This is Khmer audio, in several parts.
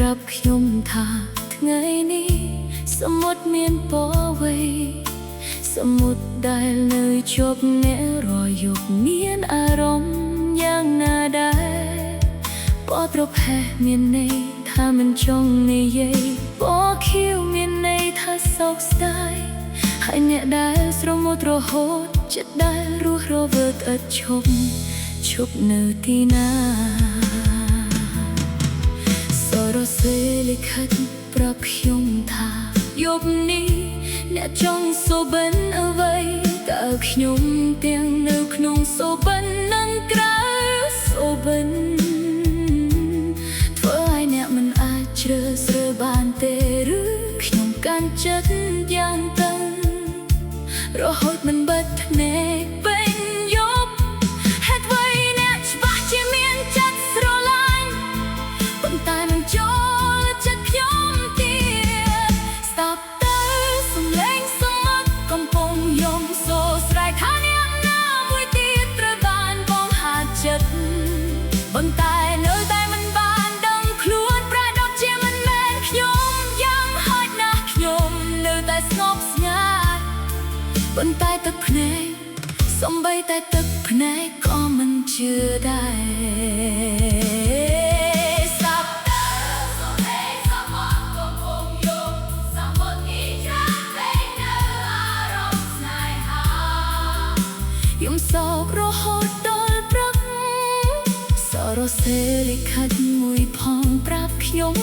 រាប់ខ្ញុំថាថ្ងៃនេះសមុទ្រមានពណ៌វ័យសមុទ្រដែលនៅជាប់អ្នករយប់មានអារម្មណ៍យ៉ាងណាដែរពណ៌ប្រផេះមានន័យថាមិនចង់និយាយពណ៌ខៀវមានន័យថាសោកស្ដាយហើយអ្នកដែលស្រមុតរហូតចិត្តដែលរស់រវើកឥតឈប់នៅទីណាសរសេរលិខិតប្រាប់ខ្ញុំថាយប់នេះអ្នកចង់សូបិនអ្វីតើខ្ញុំទាំងនៅក្នុងសូបិននិងក្រៅសូបិនធ្វើឲ្យអ្នកមិនអាចជ្រើសរើសបានទេឬខ្ញុំកាន់ចិត្តយ៉ាងតឹងរហូតមិនបិទភ្នែកពេញយប់ហេតុអ្វីអ្នកច្បាស់ជាមានចិត្តស្រឡាញ់ប៉ុន្តែមិនចូលចិត្តខ្ញុំទៀតស្ដាប់ទៅសំឡេងសមុទ្រកំពុងយំសូរស្រែកថាអ្នកណាមួយទៀតត្រូវបានបងហាចិត្តប៉ុន្តែនៅតែមិនបានដឹងខ្លួនប្រែដូចជាមិនមែនខ្ញុំយ៉ាងហោចណាស់ខ្ញុំនៅតែស្ងប់ស្ងាត់ប៉ុន្តែទឹកភ្នែកសំបីតែទឹកភ្នែកក៏មិនជឿដែរស្ដាប់ទៅសំឡេងសមុទ្រកំពុងយំសមុទ្រនេះច្រាស់ពេកនៅអារម្មណ៍ស្នេហាយំសោករហូតដល់ព្រឹកសរសេរលិខិតមួយផងប្រាប់ខ្ញុំ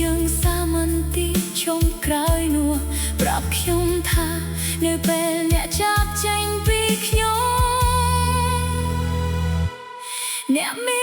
យើងសាមន្ទីចុងក្រោយនោះប្រាប់ខ្ញុំថានៅពេលអ្នកចាប់ចេញពីខ្ញុំអ្នកមាន